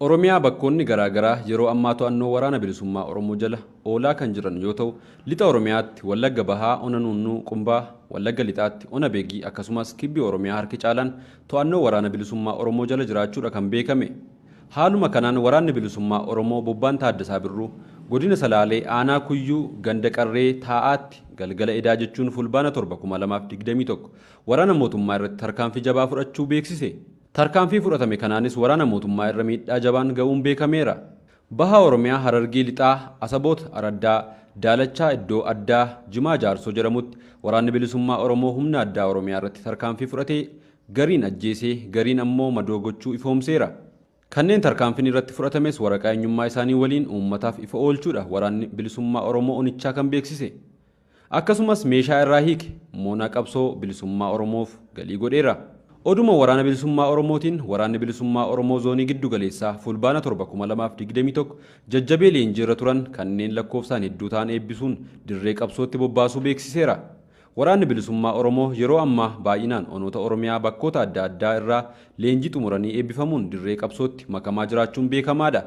Oromiyaa bakkoonni garaagaraa yeroo ammaa to'annoo waraana bilisummaa Oromoo jala oolaa kan jiran yoo ta'u, lixa Oromiyaatti Wallagga Bahaa, Ona Nunnuu, Qumbaa, Wallagga Lixaatti Ona Beegii akkasumas kibbi Oromiyaa harki caalaan to'annoo waraana bilisummaa Oromoo jala jiraachuudha kan beekame. Haaluma kanaan waraanni bilisummaa Oromoo Bobbaan Taaddasaa Birruu godina Salaalee Aanaa Kuyyuu Ganda Qarree Taa'aatti galgala edaa jechuun fulbaana 7/2021 waraana mootummaa irratti tarkaanfii jabaa fudhachuu beeksise. Tarkaanfii fudhatame kanaanis waraana mootummaa irra miidhaa jabaan ga'uun beekameera. Baha Oromiyaa Harargee Lixaa Asaboot Araddaa Daalachaa iddoo addaa Jimaa Jaarsoo jedhamutti waraanni bilisummaa Oromoo humna addaa Oromiyaa irratti tarkaanfii fudhatee gariin ajjeesee gariin ammoo madoo gochuu ifoomseera. Kanneen tarkaanfiin irratti fudhatames waraqaa eenyummaa isaanii waliin uummataaf ifa oolchuudha waraanni bilisummaa Oromoo onichaa kan beeksise. Akkasumas meeshaa irraa hiike moonaa qabsoo bilisummaa Oromoof galii godheera. Oduma waraana bilisummaa Oromootiin waraanni bilisummaa Oromoo zoonii giddu galeessaa fulbaana 7/2021 jajjabee leenjii irra turan kanneen lakkoofsaan hedduu ta'an eebbisuun dirree qabsootti bobbaasuu beeksiseera. Waraanni bilisummaa Oromoo yeroo ammaa baay'inaan onoota Oromiyaa bakkoota adda addaa irraa leenjii xumuranii eebbifamuun dirree qabsootti makamaa jiraachuun beekamaadha.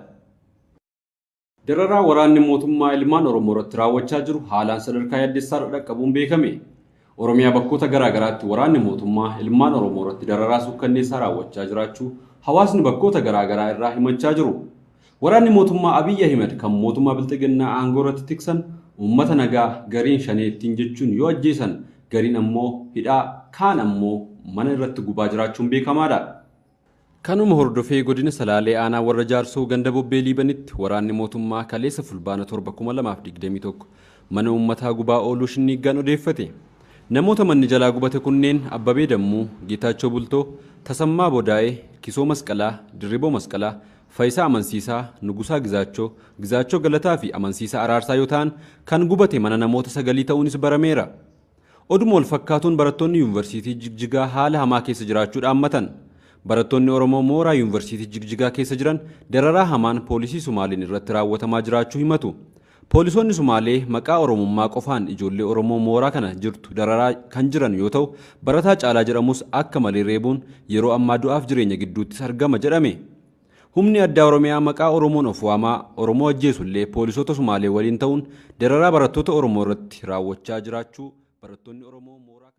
Dararaa waraanni mootummaa ilmaan Oromoo irratti raawwachaa jiru haalaan sadarkaa yaaddessaadha dhaqqabuun beekame. Oromiyaa bakkoota garaagaraatti waraanni mootummaa ilmaan Oromoo irratti dararaa suukkanneessaa raawwachaa jiraachuu hawaasni bakkoota garaagaraa irraa himachaa jiru. Waraanni mootummaa Abiyyi Ahmed kan mootummaa Bilxiginnaa aangoo irratti tiksan uummata nagaa gariin shaneettiin jechuun yoo ajjeesan gariin ammoo hidhaa kaan ammoo mana irratti gubaa jiraachuun beekamaadha. Kanuma hordofee godina Salaalee Aanaa warra Jaarsoo ganda Bobbee Liibanitti waraanni mootummaa kaleessa fulbaana 7/2021 mana uummataa gubaa ooluu Shinniiggaan odeeffate. Namoota manni jalaa gubate kunneen Abbabee Dammuu, Geetaachoo Bultoo, Tasammaa Bodaa'ee, Kisoo Masqalaa, Dirriboo Masqalaa, Faayisaa Amansiisaa, Nugusaa Gizaachoo Galataa fi Amansiisaa Araarsaa yoo ta'an kan gubate mana namoota 9 ta'uunis barameera. Oduma wal fakkaatuun barattoonni yuunivarsiitii Jigjigaa haala hamaa keessa jiraachuu dhaammatan. Barattoonni Oromoo mooraa yuunivarsiitii Jigjigaa keessa jiran dararaa hamaan poolisii Sumaaliin irratti raawwatamaa jiraachuu himatu. Poolisoonni Sumaalee maqaa Oromummaa qofaan ijoollee Oromoo mooraa kana jirtu dararaa kan jiran yoo ta'u, barataa Caalaa jedhamus akka malee reebuun yeroo ammaa du'aaf jireenya gidduuttis argama jedhame. Humni addaa Oromiyaa maqaa Oromoon of waamaa Oromoo ajjeesullee poolisoota Sumaalee waliin ta'uun dararaa barattoota Oromoo irratti raawwachaa jiraachuu barattoonni Oromoo mooraa